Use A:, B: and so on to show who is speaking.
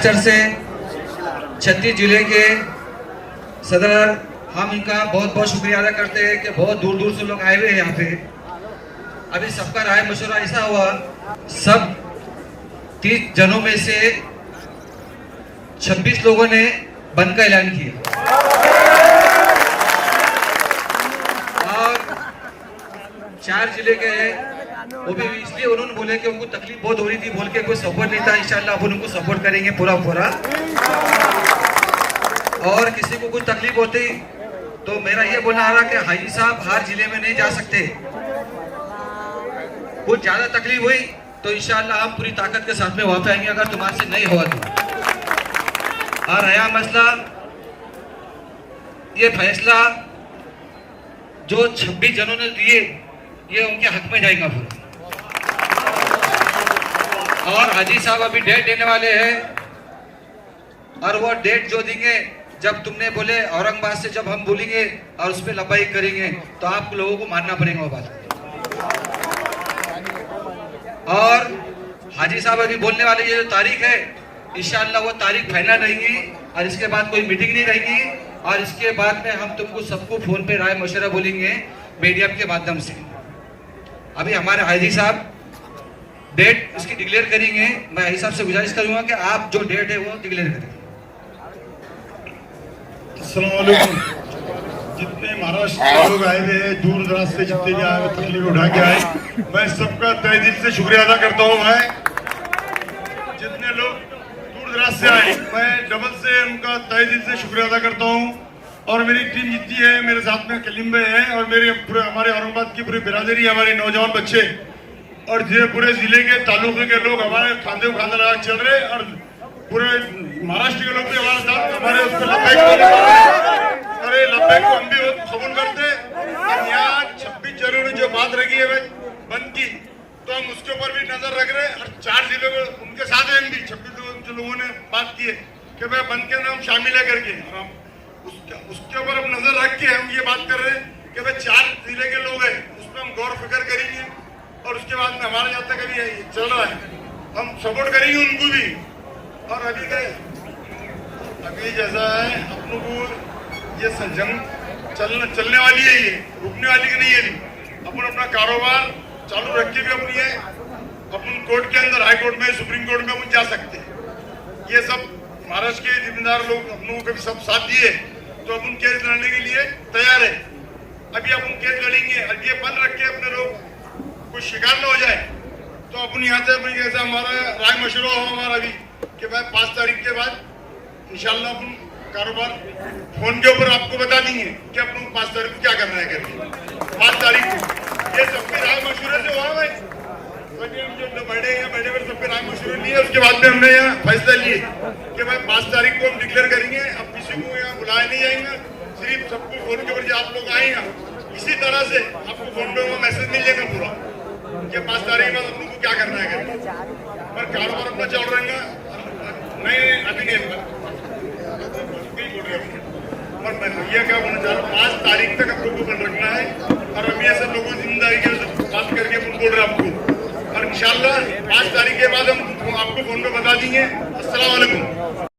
A: महाराष्ट्र से छत्तीस जिले के सदर, हम इनका बहुत बहुत शुक्रिया अदा करते हैं कि बहुत दूर दूर से लोग आए हुए हैं यहाँ पे। अभी सबका राय मशवरा ऐसा हुआ, सब 30 जनों में से 26 लोगों ने बंद का ऐलान किया और 4 जिले के हैं, वो भी इसलिए उन्होंने बोले कि उनको तकलीफ बहुत हो रही थी, बोल के कोई सपोर्ट नहीं था। इंशाल्लाह अपन उनको सपोर्ट करेंगे पूरा पूरा। और किसी को कुछ तकलीफ होती तो मेरा ये बोलना आ रहा कि हाजी साहब हर जिले में नहीं जा सकते, कुछ ज्यादा तकलीफ हुई तो इंशाल्लाह हम पूरी ताकत के साथ में वहां पे आएंगे, अगर तुम्हारे से नहीं हुआ तो। और आया मसला, ये फैसला जो 26 जनों ने दिए ये उनके हक में जाएगा पूरा। और हाजी साहब अभी डेट देने वाले हैं और वो डेट जो देंगे, जब तुमने बोले औरंगाबाद से जब हम बोलेंगे और उस पर लबाई करेंगे तो आप लोगों को मानना पड़ेगा वो बात। और हाजी साहब अभी बोलने वाले ये जो तारीख है, इंशाअल्लाह वो तारीख फाइनल रहेगी और इसके बाद कोई मीटिंग नहीं रहेगी। और इसके बाद में हम तुमको सबको फोन पे राय मशवरा बोलेंगे मीडियम के माध्यम से। अभी हमारे हाजी साहब डेट इसकी डिक्लेयर करेंगे। मैं हाजी साहब से गुजारिश करूंगा कि आप जो डेट है वो डिक्लेयर करें।
B: अस्सलाम वालेकुम। जितने महाराष्ट्र के लोग आए हुए हैं, दूर दराज से जितने भी आए हुए तकलीफ उठा के आए, मैं सबका तहे दिल से शुक्रिया अदा करता हूँ। मैं जितने लोग दूर दराज से आए, मैं डबल से उनका तहे दिल से शुक्रिया अदा करता हूँ। और मेरी टीम जितनी है, मेरे साथ में कलीम भाई है और मेरे पूरे हमारे औरंगाबाद की पूरी बिरादरी, हमारे नौजवान बच्चे और ये पूरे जिले के तालुके के लोग हमारे खांधे खांधे लगा चल रहे, और पूरे महाराष्ट्र के लोग भी हमारे साथ हमारे उसको लब्बैक अरे लब्बैक को हम भी कबूल करते। और यहाँ 26 जनों ने जो बात रखी है बंद की, तो हम उसके ऊपर भी नजर रख रहे हैं। और 4 जिलों को उनके साथ हैं भी 26 जो लोगों ने बात की है कि भाई बंद के नाम शामिल है करके, और हम उसके ऊपर हम नजर रख के हम ये बात कर रहे हैं कि भाई 4 जिले के लोग हैं, उस पर हम गौर फिक्र करेंगे। और उसके बाद में हमारे यहाँ तक अभी चल रहा है, हम सपोर्ट करेंगे उनको भी। और अभी जैसा है अपनों को ये जंग चलने वाली है, ये रुकने वाली की नहीं है। अपन अपना कारोबार चालू रख के भी अपनी है, अपन कोर्ट के अंदर, हाई कोर्ट में, सुप्रीम कोर्ट में अपन जा सकते हैं। ये सब महाराष्ट्र के जिम्मेदार लोग अपनों को भी सब साथ दिए, तो अपन केस लड़ने के लिए तैयार है। अभी अपन केस लड़ेंगे और ये बंद रख के अपने लोग कुछ शिकार न हो जाए, तो अपन यहाँ से जैसा हमारा राय मशवरा हो हमारा भी कि भाई 5 तारीख के बाद इंशाल्लाह अपन कारोबार फोन के ऊपर आपको बता देंगे कि अपन 5 तारीख को क्या करना है करके। 5 तारीख को ये सबके राय मशवरे से हुआ भाई, जो बड़े हैं बड़े बड़े सबके राय मशवरे लिए, उसके बाद में हमने यहाँ फैसला लिए कि भाई 5 तारीख को हम डिक्लेयर करेंगे। अब किसी को यहाँ बुलाया नहीं जाएंगे, सिर्फ सबको फोन के ऊपर जो आप लोग आएंगे, इसी तरह से आपको फोन पे वो मैसेज मिल जाएगा पूरा कि 5 तारीख के बाद अपन को क्या करना है करके। पर कारोबार अपना चल रहेगा, नहीं अभी नहीं पर मैं ये क्या बोलना चाह रहा हूँ, 5 तारीख तक आप लोगों को बंद रखना है। और अभी ऐसे लोगों की जिम्मेदारी की बात करके अपन बोल रहे हैं आपको, और इंशाल्लाह 5 तारीख के बाद हम आपको फोन पे बता देंगे। अस्सलाम वालेकुम।